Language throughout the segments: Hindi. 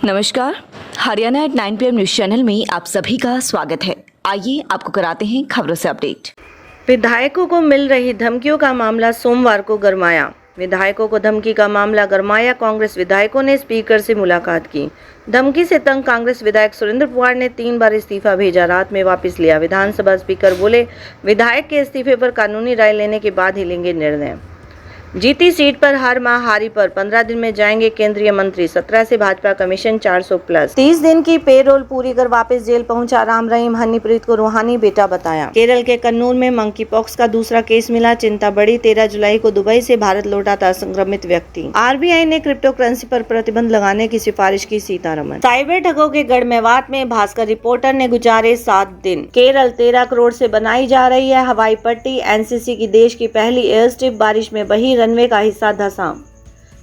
नमस्कार, Haryana at 9 PM news channel में आप सभी का स्वागत है। आइए आपको कराते हैं खबरों से अपडेट। विधायकों को मिल रही धमकियों का मामला सोमवार को गरमाया। विधायकों को धमकी का मामला गरमाया। कांग्रेस विधायकों ने स्पीकर से मुलाकात की। धमकी से तंग कांग्रेस विधायक सुरेंद्र पवार ने 3 बार इस्तीफा भेजा, रात में वापस लिया। विधानसभा स्पीकर बोले, विधायक के इस्तीफे पर कानूनी राय लेने के बाद ही लेंगे निर्णय। जीती सीट पर हर माह हारी पर 15 दिन में जाएंगे केंद्रीय मंत्री। 17 से भाजपा कमीशन 400 प्लस। 30 दिन की पेरोल पूरी कर वापस जेल पहुंचा राम रहीम। हनीप्रीत को रूहानी बेटा बताया। केरल के कन्नूर में मंकी पॉक्स का दूसरा केस मिला, चिंता बढ़ी। 13 जुलाई को दुबई से भारत लौटा था संक्रमित व्यक्ति। आरबीआई ने क्रिप्टो करेंसी पर प्रतिबंध लगाने की सिफारिश की सीतारमण। साइबर ठगों के गढ़ मेवात में भास्कर रिपोर्टर ने गुजारे 7 दिन। केरल 13 करोड़ से बनाई जा रही है हवाई पट्टी। एनसीसी की देश की पहली एयर स्ट्रिप बारिश में बही, रनवे का हिस्सा धंसा।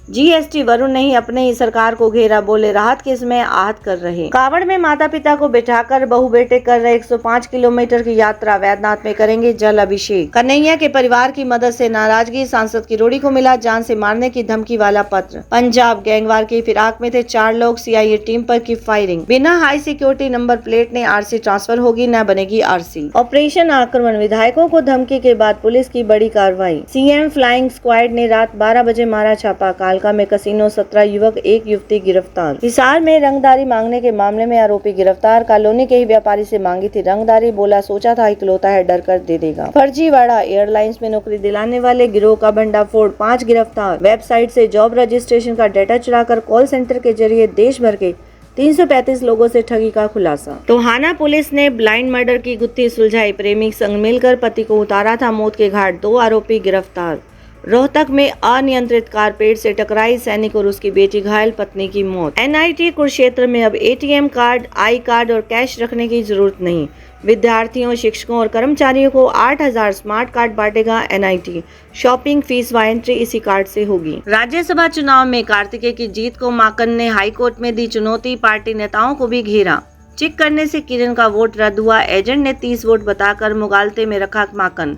जीएसटी वरुण ने ही अपने ही सरकार को घेरा, बोले राहत के समय आहत कर रहे। कावड़ में माता पिता को बिठाकर बहू बेटे कर रहे 105 किलोमीटर की यात्रा। वैद्यनाथ में करेंगे जल अभिषेक। कन्हैया के परिवार की मदद से नाराजगी। सांसद किरोड़ी को मिला जान से मारने की धमकी वाला पत्र। पंजाब गैंगवार की फिराक में थे 4 लोग। सीआईए टीम पर की फायरिंग। बिना हाई सिक्योरिटी नंबर प्लेट ने आरसी ट्रांसफर होगी, न बनेगी आरसी। ऑपरेशन आक्रमण। विधायकों को धमकी के बाद पुलिस की बड़ी कार्रवाई। सीएम फ्लाइंग स्क्वाड ने रात 12 बजे मारा छापा। कालका में कसिनो, 17 युवक, 1 युवती गिरफ्तार। हिसार में रंगदारी मांगने के मामले में आरोपी गिरफ्तार। कॉलोनी के ही व्यापारी से मांगी थी रंगदारी, बोला सोचा था इकलौता है, डर कर दे देगा। फर्जीवाड़ा। एयरलाइंस में नौकरी दिलाने वाले गिरोह का भंडाफोड़, 5 गिरफ्तार। वेबसाइट से जॉब रजिस्ट्रेशन का डाटा चुराकर कॉल सेंटर के जरिए देश भर के 335 लोगों से ठगी का खुलासा। टोहाना पुलिस ने ब्लाइंड मर्डर की गुत्थी सुलझाई। प्रेमी संग मिलकर पति को उतारा था मौत के घाट। 2 आरोपी गिरफ्तार। रोहतक में अनियंत्रित कारपेट से टकराई सैनिक और उसकी बेटी घायल, पत्नी की मौत। एनआईटी कुरुक्षेत्र में अब एटीएम कार्ड, आई कार्ड और कैश रखने की जरूरत नहीं। विद्यार्थियों, शिक्षकों और कर्मचारियों को 8000 स्मार्ट कार्ड बांटेगा एनआईटी। शॉपिंग फीस व एंट्री इसी कार्ड से होगी। राज्यसभा चुनाव में कार्तिकेय की जीत को माकन ने हाईकोर्ट में दी चुनौती। पार्टी नेताओं को भी घेरा। चेक करने से किरण का वोट रद्द हुआ। एजेंट ने 30 वोट बताकर मुगालते में रखा माकन।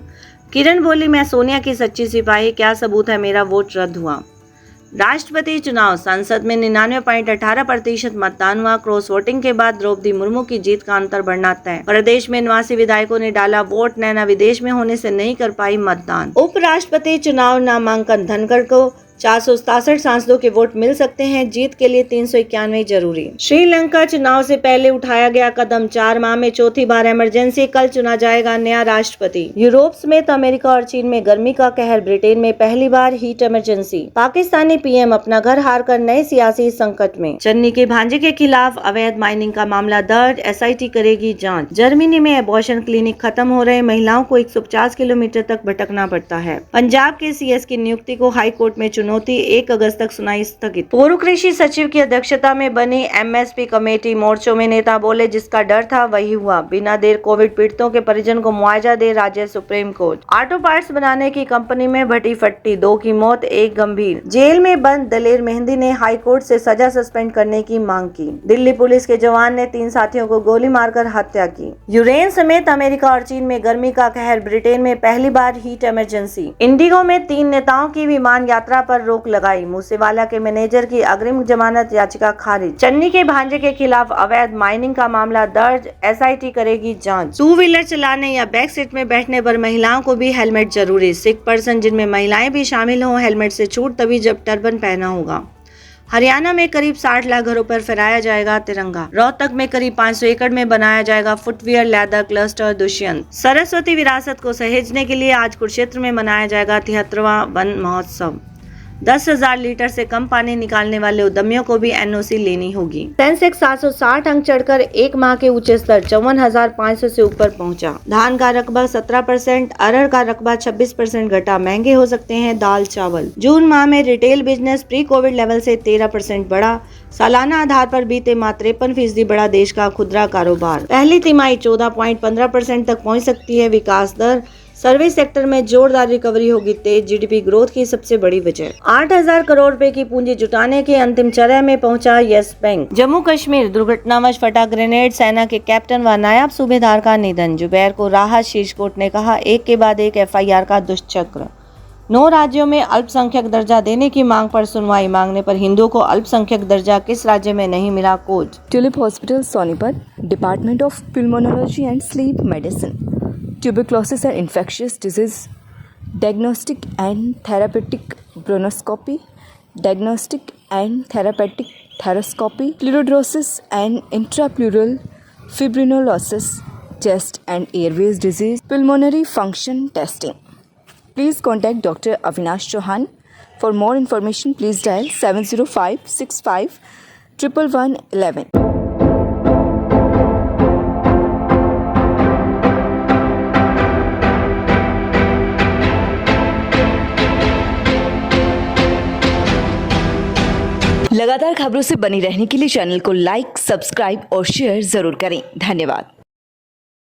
किरण बोली, मैं सोनिया की सच्ची सिपाही, क्या सबूत है मेरा वोट रद्द हुआ। राष्ट्रपति चुनाव। संसद में 99.18% मतदान हुआ। क्रॉस वोटिंग के बाद द्रौपदी मुर्मू की जीत का अंतर बढ़ना तय। प्रदेश में 89 विधायकों ने डाला वोट। नैना विदेश में होने से नहीं कर पाई मतदान। उपराष्ट्रपति चुनाव नामांकन। धनखड़ को 467 सांसदों के वोट मिल सकते हैं। जीत के लिए 391 जरूरी। श्रीलंका चुनाव से पहले उठाया गया कदम। 4 माह में चौथी बार इमरजेंसी। कल चुना जाएगा नया राष्ट्रपति। यूरोप समेत अमेरिका और चीन में गर्मी का कहर। ब्रिटेन में पहली बार हीट इमरजेंसी। पाकिस्तानी पीएम अपना घर हार कर नए सियासी संकट में। चन्नी के भांजे के खिलाफ अवैध माइनिंग का मामला दर्ज। एसआईटी करेगी जाँच। जर्मनी में एबॉर्शन क्लिनिक खत्म हो रहे। महिलाओं को 150 किलोमीटर तक भटकना पड़ता है। पंजाब के सीएस की नियुक्ति को हाईकोर्ट में चुनौती। 1 अगस्त तक सुनाई स्थगित। पूर्व कृषि सचिव की अध्यक्षता में बनी एमएसपी कमेटी। मोर्चों में नेता बोले, जिसका डर था वही हुआ। बिना देर कोविड पीड़ितों के परिजन को मुआवजा दे राज्य सुप्रीम कोर्ट। ऑटो पार्ट्स बनाने की कंपनी में भटी फट्टी, 2 की मौत, 1 गंभीर। जेल में बंद दलेर मेहंदी ने हाईकोर्ट से सजा सस्पेंड करने की मांग की। दिल्ली पुलिस के जवान ने 3 साथियों को गोली मारकर हत्या की। यूक्रेन समेत अमेरिका और चीन में गर्मी का कहर। ब्रिटेन में पहली बार हीट इमरजेंसी। इंडिगो में 3 नेताओं की विमान यात्रा पर रोक लगाई। मूसेवाला के मैनेजर की अग्रिम जमानत याचिका खारिज। चन्नी के भांजे के खिलाफ अवैध माइनिंग का मामला दर्ज। एसआईटी करेगी जांच। 2 व्हीलर चलाने या बैक सीट में बैठने पर महिलाओं को भी हेलमेट जरूरी। सिख पर्सन जिनमें महिलाएं भी शामिल हों, हेलमेट से छूट तभी जब टर्बन पहना होगा। हरियाणा में करीब 60 लाख घरों पर फहराया जाएगा तिरंगा। रोहतक में करीब 500 एकड़ में बनाया जाएगा footwear leather cluster. Dushyant. Saraswati विरासत को सहेजने के लिए आज कुरुक्षेत्र में मनाया जाएगा 73वां वन महोत्सव। 10,000 लीटर से कम पानी निकालने वाले उद्यमियों को भी एनओसी लेनी होगी। सेंसेक्स 760 अंक चढ़कर 1 माह के ऊंचे स्तर 54,500 से ऊपर पहुंचा। धान का रकबा 17%, अरहर का रकबा 26% घटा। महंगे हो सकते हैं दाल चावल। जून माह में retail business pre Covid level से 13% बढ़ा। सालाना आधार पर बीते माह 53% बढ़ा देश का खुदरा कारोबार। पहली तिमाही 14.15% तक पहुँच सकती है विकास दर। सर्विस सेक्टर में जोरदार रिकवरी होगी तेज। जीडीपी ग्रोथ की सबसे बड़ी वजह। 8,000 करोड़ रुपए की पूंजी जुटाने के अंतिम चरण में पहुंचा यस बैंक। जम्मू कश्मीर दुर्घटनावश फटा ग्रेनेड। सेना के कैप्टन व नायब सूबेदार का निधन। जुबैर को राहत। शीर्ष कोर्ट ने कहा, एक के बाद एक एफआईआर का दुष्चक्र। 9 राज्यों में अल्पसंख्यक दर्जा देने की मांग पर सुनवाई मांगने पर हिंदुओं को अल्पसंख्यक दर्जा किस राज्य में नहीं मिला? Coach. Tulip hospital Sonipat, department of Pulmonology and Sleep Medicine, tuberculosis and infectious disease, diagnostic and therapeutic bronchoscopy, diagnostic and therapeutic thoracoscopy, pleurodrosis and intrapleural fibrinolysis, chest and airways disease, pulmonary function testing. Please contact Dr. Avinash Chauhan. For more information, please dial 70565 11111. लगातार खबरों से बनी रहने के लिए चैनल को लाइक, सब्सक्राइब और शेयर जरूर करें। धन्यवाद।